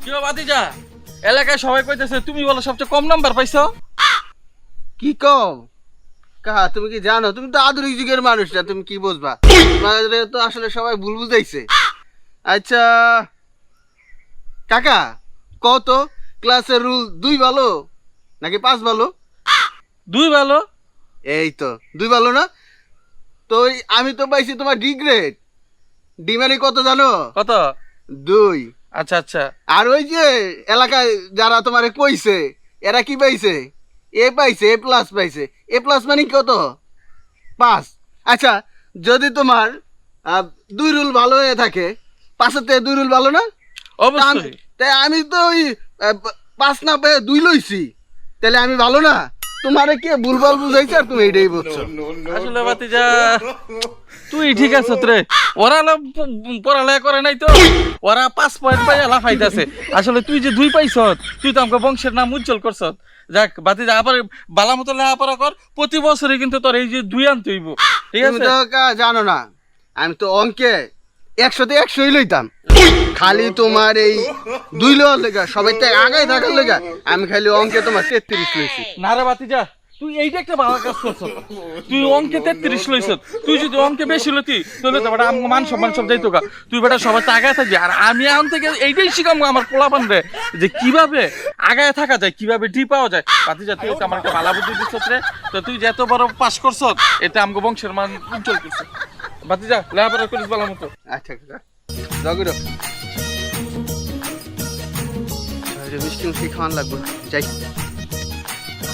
কি বাতিজা এলাকায় সবাই কইতেছে তুমি বলো সবচেয়ে কম নাম্বার পাইছো। কি কম কাহা? তুমি কি জানো? তুমি তো আধুনিক যুগের মানুষ না, তুমি কি বুঝবা? তোমাদের তো আসলে সবাই ভুল বুঝাইছে। আচ্ছা কাকা, কত ক্লাসের রুল 2 ভালো নাকি 5 ভালো? 2 ভালো। এই তো 2 ভালো না? তো আমি তো পাইছি তোমার ডি গ্রেড। ডি মানে কত জানো? কত? 2। আচ্ছা আচ্ছা। আর ওই যে এলাকায় যারা তোমারে কইছে এরা কি পাইছে? এ পাইছে, এ প্লাস পাইছে। এ প্লাস মানে কত? 5। আচ্ছা যদি তোমার 2 রুল ভালো হয়ে থাকে, 5-এর থেকে 2 রুল ভালো না? অবশ্যই। তাই আমি তো ওই 5 না পেয়ে 2 লইছি, তাহলে আমি ভালো না? তোমারে কে ভুলভাল বুঝাইছে আর তুমি এটাই বুঝছো। আসলে বাতিজা তুই ঠিক আছে রে, ওরা পড়ালেখা করে নাই তো, ওরা 5 পয়েন্ট পাইয়া লাফাইতেছে। আসলে তুই যে 2 পাইছ, তুই তো আমাকে বংশের নাম উজ্জ্বল করছ। যাক বাতিজা, আবার বালা মতো লেখাপড়া কর, প্রতি বছরই কিন্তু তোর এই যে 2 আনতে হইব, ঠিক তুমি আছে? তো জানো না, আমি তো অঙ্কে 100-তে 100ই লইতাম। খালি তোমার এই 2 লওয়ার লেগা, সবাই তো আগায় থাকার লেগা আমি খালি অঙ্কে তোমার 33 লইছি। না রে বাতিজা, তুই এইটা একটা ভালো কাজ করছ। তুই অঙ্কে 33 লইছ। তুই যদি অঙ্কে বেশি লতি তাহলে তো বেটা আমার মান সম্মান সব যাইতো গা। তুই বেটা সবাই তো আগায় থাকবি, আর আমি এখন থেকে এইটাই শিখাম আমার পোলাপান রে, যে কিভাবে আগায় থাকা যায়, কিভাবে ডি পাওয়া যায়। বাতিজা তুই তো আমার একটা ভালো বুদ্ধি দিচ্ছ রে। তো তুই যে এত বড় পাস করছ, এটা আমাকে বংশের মান উজ্জ্বল করছে। বাতিজা লেখাপড়া করিস ভালো মতো। আচ্ছা কাকা, জগিরো মিষ্টি মিষ্টি খাওয়ান লাগবে, যাই।